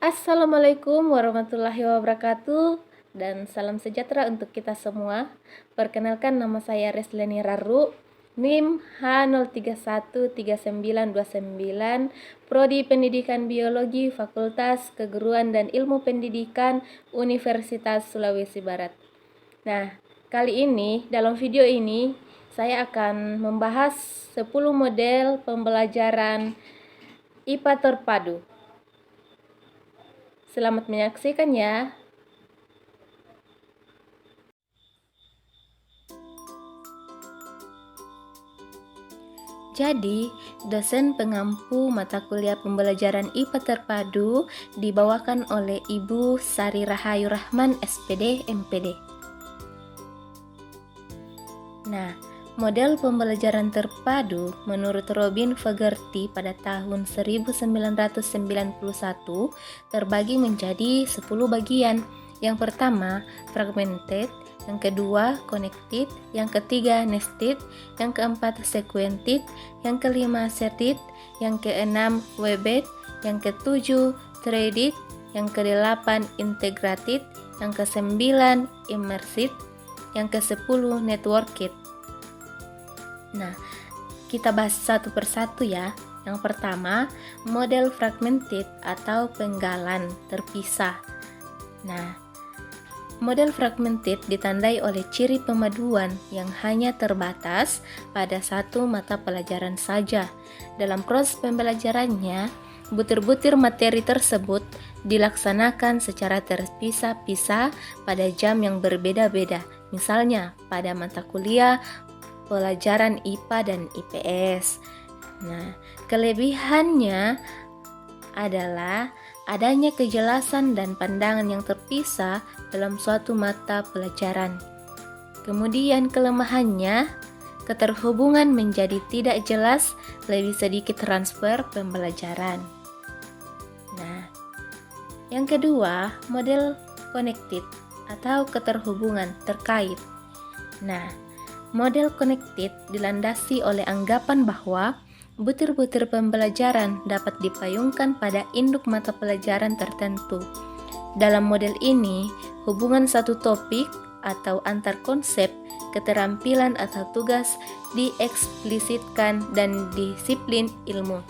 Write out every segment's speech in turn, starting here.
Assalamualaikum warahmatullahi wabarakatuh dan salam sejahtera untuk kita semua. Perkenalkan, nama saya Resleni Raru, NIM H0313929, Prodi Pendidikan Biologi, Fakultas Keguruan dan Ilmu Pendidikan, Universitas Sulawesi Barat. Nah, kali ini dalam video ini saya akan membahas 10 model pembelajaran IPA terpadu. Selamat menyaksikan ya. Jadi, dosen pengampu mata kuliah pembelajaran IPA terpadu dibawakan oleh Ibu Sari Rahayu Rahman, SPD, MPD. Nah, model pembelajaran terpadu menurut Robin Fogerty pada tahun 1991 terbagi menjadi 10 bagian. Yang pertama, fragmented, yang kedua, connected, yang ketiga, nested, yang keempat, sequented, yang kelima, sorted, yang keenam, webbed, yang ketujuh, threaded, yang kedelapan, integrated, yang kesembilan, immersed, yang ke-10 networked. Nah, kita bahas satu persatu ya. Yang pertama, model fragmented atau penggalan terpisah. Nah, model fragmented ditandai oleh ciri pemaduan yang hanya terbatas pada satu mata pelajaran saja. Dalam proses pembelajarannya, butir-butir materi tersebut dilaksanakan secara terpisah-pisah pada jam yang berbeda-beda. Misalnya, pada mata kuliah pelajaran IPA dan IPS. Nah, kelebihannya adalah adanya kejelasan dan pandangan yang terpisah dalam suatu mata pelajaran. Kemudian kelemahannya, keterhubungan menjadi tidak jelas, lebih sedikit transfer pembelajaran. Nah, yang kedua, model connected atau keterhubungan terkait. Nah, model connected dilandasi oleh anggapan bahwa butir-butir pembelajaran dapat dipayungkan pada induk mata pelajaran tertentu. Dalam model ini, hubungan satu topik atau antar konsep, keterampilan atau tugas dieksplisitkan dan disiplin ilmu.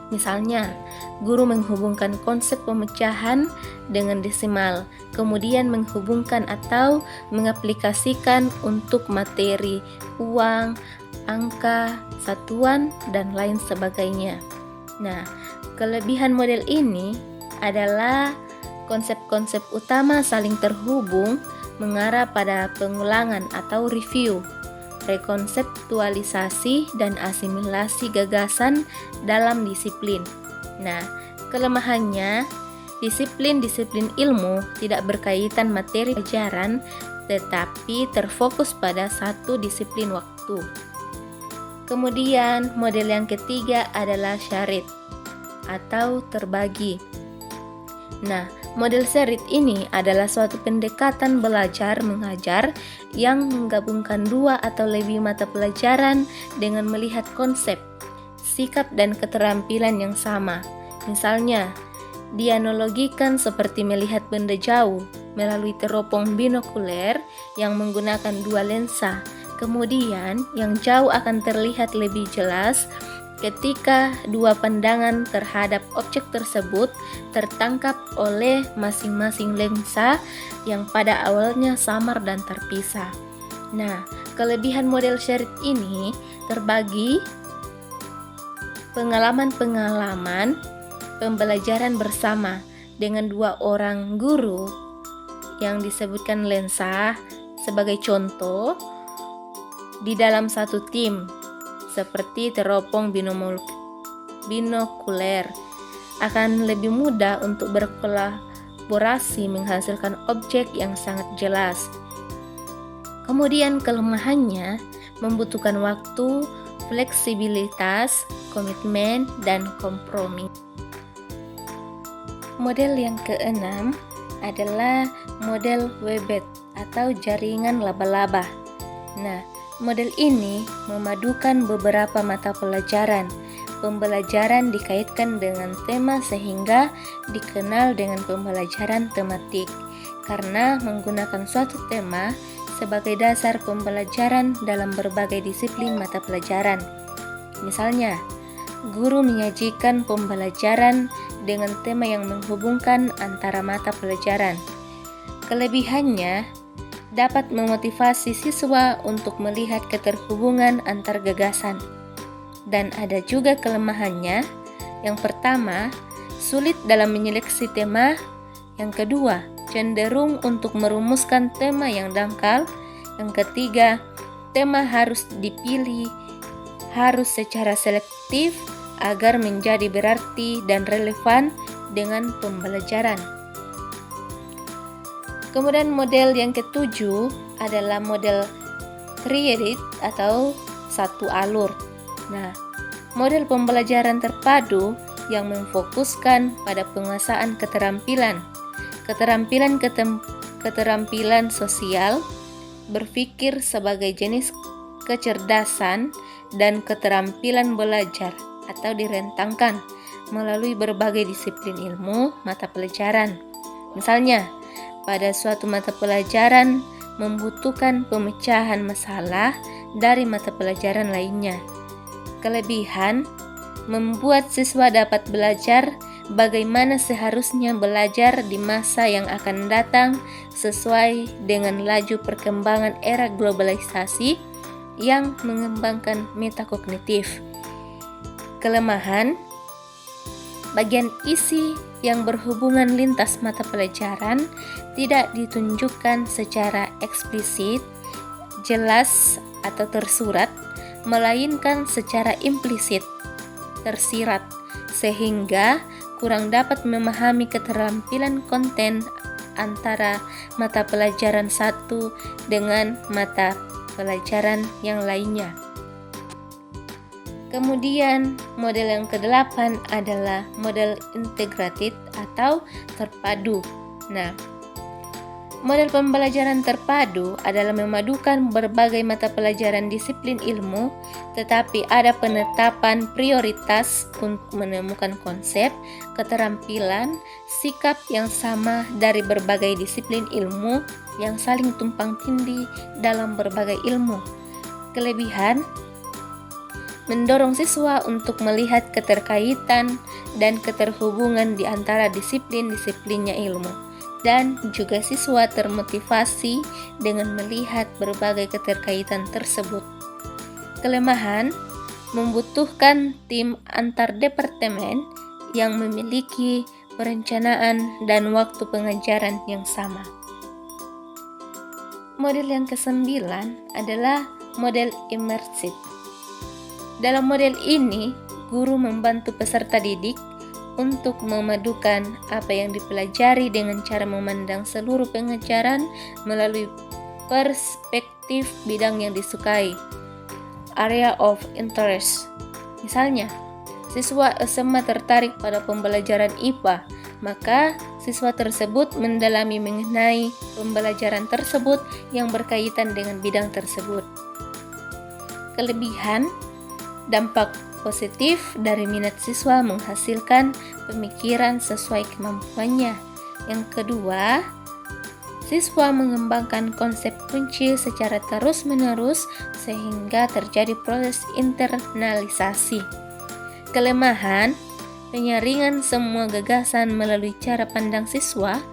Misalnya, guru menghubungkan konsep pemecahan dengan desimal, kemudian menghubungkan atau mengaplikasikan untuk materi uang, angka, satuan, dan lain sebagainya. Nah, kelebihan model ini adalah konsep-konsep utama saling terhubung mengarah pada pengulangan atau review, rekonseptualisasi, dan asimilasi gagasan dalam disiplin. Nah, kelemahannya, disiplin-disiplin ilmu tidak berkaitan materi pelajaran, tetapi terfokus pada satu disiplin waktu. Kemudian, model yang ketiga adalah shared atau terbagi. Nah, model shared ini adalah suatu pendekatan belajar mengajar yang menggabungkan dua atau lebih mata pelajaran dengan melihat konsep, sikap, dan keterampilan yang sama. Misalnya, dianalogikan seperti melihat benda jauh melalui teropong binokuler yang menggunakan dua lensa. Kemudian, yang jauh akan terlihat lebih jelas ketika dua pandangan terhadap objek tersebut tertangkap oleh masing-masing lensa yang pada awalnya samar dan terpisah. Nah, kelebihan model shared ini terbagi pengalaman-pengalaman pembelajaran bersama dengan dua orang guru yang disebutkan lensa sebagai contoh di dalam satu tim, seperti teropong binokuler, akan lebih mudah untuk berkolaborasi menghasilkan objek yang sangat jelas. Kemudian kelemahannya membutuhkan waktu, fleksibilitas, komitmen, dan kompromi. Model yang keenam adalah model webbed atau jaringan laba-laba. Nah, model ini memadukan beberapa mata pelajaran pembelajaran dikaitkan dengan tema sehingga dikenal dengan pembelajaran tematik, karena menggunakan suatu tema sebagai dasar pembelajaran dalam berbagai disiplin mata pelajaran. Misalnya, guru menyajikan pembelajaran dengan tema yang menghubungkan antara mata pelajaran. Kelebihannya dapat memotivasi siswa untuk melihat keterhubungan antar gagasan. Dan ada juga kelemahannya. Yang pertama, sulit dalam menyeleksi tema. Yang kedua, cenderung untuk merumuskan tema yang dangkal. Yang ketiga, tema harus dipilih harus secara selektif agar menjadi berarti dan relevan dengan pembelajaran. Kemudian model yang ketujuh adalah model three-edit atau satu alur. Nah, model pembelajaran terpadu yang memfokuskan pada penguasaan keterampilan sosial, berpikir sebagai jenis kecerdasan, dan keterampilan belajar atau direntangkan melalui berbagai disiplin ilmu mata pelajaran. Misalnya, pada suatu mata pelajaran membutuhkan pemecahan masalah dari mata pelajaran lainnya. Kelebihan membuat siswa dapat belajar bagaimana seharusnya belajar di masa yang akan datang sesuai dengan laju perkembangan era globalisasi yang mengembangkan metakognitif. Kelemahan, bagian isi yang berhubungan lintas mata pelajaran tidak ditunjukkan secara eksplisit, jelas atau tersurat, melainkan secara implisit, tersirat, sehingga kurang dapat memahami keterampilan konten antara mata pelajaran satu dengan mata pelajaran yang lainnya. Kemudian model yang ke-8 adalah model integrated atau terpadu. Nah, model pembelajaran terpadu adalah memadukan berbagai mata pelajaran disiplin ilmu, tetapi ada penetapan prioritas untuk menemukan konsep, keterampilan, sikap yang sama dari berbagai disiplin ilmu yang saling tumpang tindih dalam berbagai ilmu. Kelebihan, mendorong siswa untuk melihat keterkaitan dan keterhubungan di antara disiplin-disiplinnya ilmu, dan juga siswa termotivasi dengan melihat berbagai keterkaitan tersebut. Kelemahan, membutuhkan tim antar departemen yang memiliki perencanaan dan waktu pengajaran yang sama. Model yang ke-9 adalah model imersif. Dalam model ini, guru membantu peserta didik untuk memadukan apa yang dipelajari dengan cara memandang seluruh pengajaran melalui perspektif bidang yang disukai, area of interest. Misalnya, siswa SMA tertarik pada pembelajaran IPA, maka siswa tersebut mendalami mengenai pembelajaran tersebut yang berkaitan dengan bidang tersebut. Kelebihan, dampak positif dari minat siswa menghasilkan pemikiran sesuai kemampuannya. Yang kedua, siswa mengembangkan konsep kunci secara terus-menerus sehingga terjadi proses internalisasi. Kelemahan, penyaringan semua gagasan melalui cara pandang siswa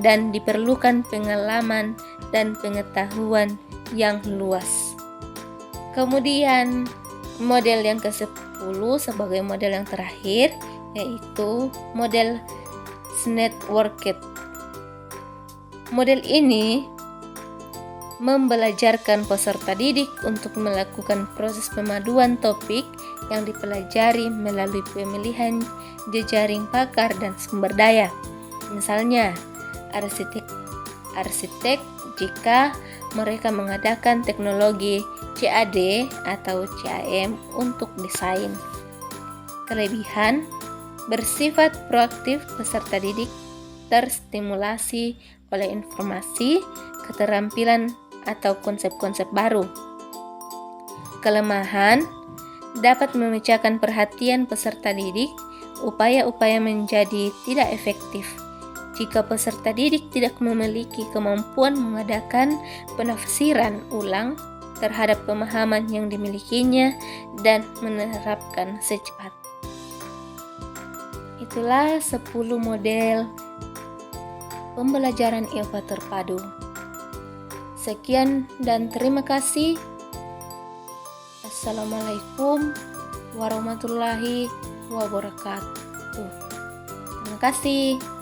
dan diperlukan pengalaman dan pengetahuan yang luas. Kemudian model yang ke-10 sebagai model yang terakhir yaitu model networked. Model ini membelajarkan peserta didik untuk melakukan proses pemaduan topik yang dipelajari melalui pemilihan jejaring pakar dan sumber daya. Misalnya, arsitek jika mereka mengadakan teknologi CAD atau CAM untuk desain. Kelebihan, bersifat proaktif, peserta didik terstimulasi oleh informasi, keterampilan atau konsep-konsep baru. Kelemahan, dapat memecahkan perhatian peserta didik, upaya-upaya menjadi tidak efektif jika peserta didik tidak memiliki kemampuan mengadakan penafsiran ulang terhadap pemahaman yang dimilikinya dan menerapkan secepat. Itulah 10 model pembelajaran IPA terpadu. Sekian dan terima kasih. Assalamualaikum warahmatullahi wabarakatuh. Terima kasih.